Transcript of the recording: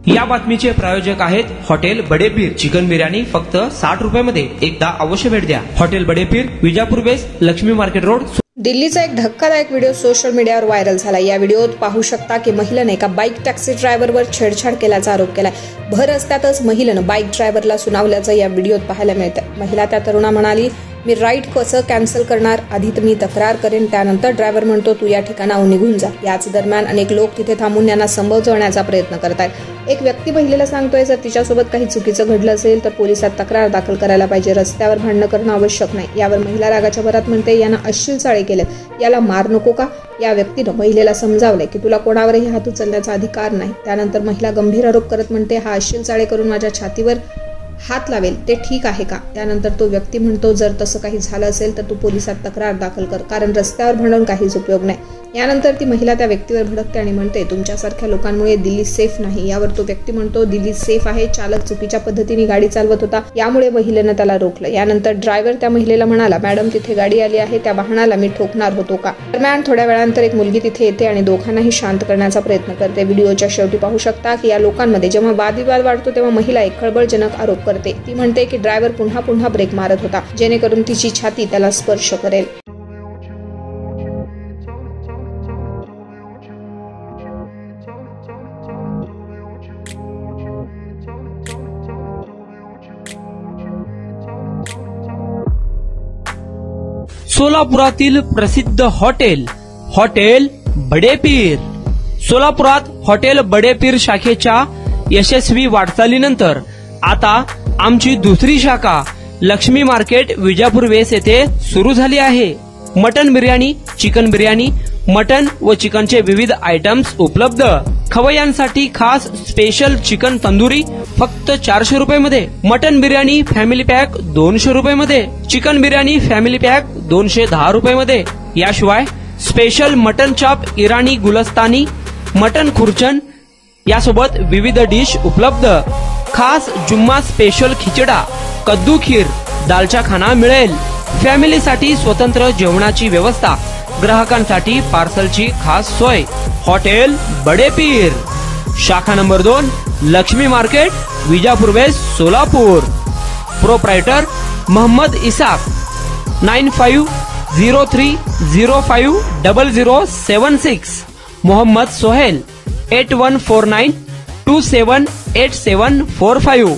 या बातमीचे प्रायोजक आहेत हॉटेल बडेपीर। चिकन बिर्याणी फक्त 60 रुपयामध्ये। एकदा अवश्य भेट द्या। Hotel Badepeer, Vijapur west, Laxmi market road. दिल्लीचा एक धक्कादायक व्हिडिओ सोशल मीडियावर व्हायरल झाला। या व्हिडिओत पाहू शकता की महिलेने एका बाईक टॅक्सी ड्रायव्हरवर छेडछाड केल्याचा आरोप केलाय। भर रस्त्यातच महिलेनं बाईक ड्रायव्हरला सुनावल्याचं या व्हिडिओत पाहायला मिळतं। महिला त्या तरुणा म्हणाली, मी राईड कसं कॅन्सल करणार, आधी तर मी तक्रार करेन, त्यानंतर ड्रायव्हर म्हणतो तू या ठिकाणाहून निघून जा। याच दरम्यान अनेक लोक तिथे थांबून यांना समजवण्याचा प्रयत्न करत आहेत। एक व्यक्ती महिलेला सांगतोय, जर तिच्यासोबत काही चुकीचं घडलं असेल तर पोलिसात तक्रार दाखल करायला पाहिजे, रस्त्यावर भांडणं करणं आवश्यक नाही। यावर महिला रागाच्या भरात म्हणते, यांना अश्लील चाळे केलेत, याला मार नको का? या व्यक्तीनं महिलेला समजावलंय की तुला कोणावरही हात उचलण्याचा अधिकार नाही। त्यानंतर महिला गंभीर आरोप करत म्हणते, हा अश्लील चाळे करून माझ्या छातीवर हात लावेल ते ठीक आहे का? त्यानंतर तो व्यक्ती म्हणतो, जर तसं काही झालं असेल तर तू पोलिसात तक्रार दाखल कर, कारण रस्त्यावर भांडून काहीच उपयोग नाही। यानंतर ती महिला त्या व्यक्तीवर भडकते आणि म्हणते, तुमच्यासारख्या लोकांमुळे दिल्ली सेफ नाही। यावर तो व्यक्ती म्हणतो, दिल्ली सेफ आहे, चालक चुकीच्या पद्धतीने गाडी चालवत होता, यामुळे महिलेनं त्याला रोखलं। यानंतर ड्रायव्हर त्या महिलेला म्हणाला, मॅडम तिथे गाडी आली आहे, त्या वाहनाला मी ठोकणार होतो का? दरम्यान थोड्या वेळानंतर एक मुलगी तिथे येते आणि दोघांनाही शांत करण्याचा प्रयत्न करते। व्हिडिओच्या शेवटी पाहू शकता की या लोकांमध्ये जेव्हा वादविवाद वाढतो तेव्हा महिला एक खळबळजनक आरोप करते। ती म्हणते की ड्रायव्हर पुन्हा पुन्हा ब्रेक मारत होता, जेणेकरून तिची छाती त्याला स्पर्श करेल। सोलापुरातील प्रसिद्ध हॉटेल बडेपीर। सोलापुरात हॉटेल बडेपीर शाखेच्या यशस्वी वाटचालीनंतर आता आमची दुसरी शाखा लक्ष्मी मार्केट, विजापूर वेस्ट येथे सुरू झाली आहे। Mutton biryani, chicken biryani, mutton व चिकनचे विविध आयटम्स उपलब्ध। खवय्यांसाठी खास स्पेशल चिकन तंदुरी फक्त 400 रुपयामध्ये, मटन बिर्याणी फॅमिली पॅक 200 रुपयामध्ये, चिकन बिर्याणी फॅमिली पॅक 210 रुपयामध्ये। याशिवाय स्पेशल मटन चाप, इराणी गुलस्तानी, मटन खुर्चन यासोबत विविध डिश उपलब्ध। खास जुम्मा स्पेशल खिचडा, कद्दू खीर, दालचा खाना मिळेल। फॅमिलीसाठी स्वतंत्र जेवणाची व्यवस्था, ग्राहकांसाठी पार्सलची खास सोय। हॉटेल बडेपीर, शाखा number 2, Lakshmi market, Vijapur west, Solapur. Proprietor Mohammad Isaq, 9503050076। Mohammad Sohail, 8149278745।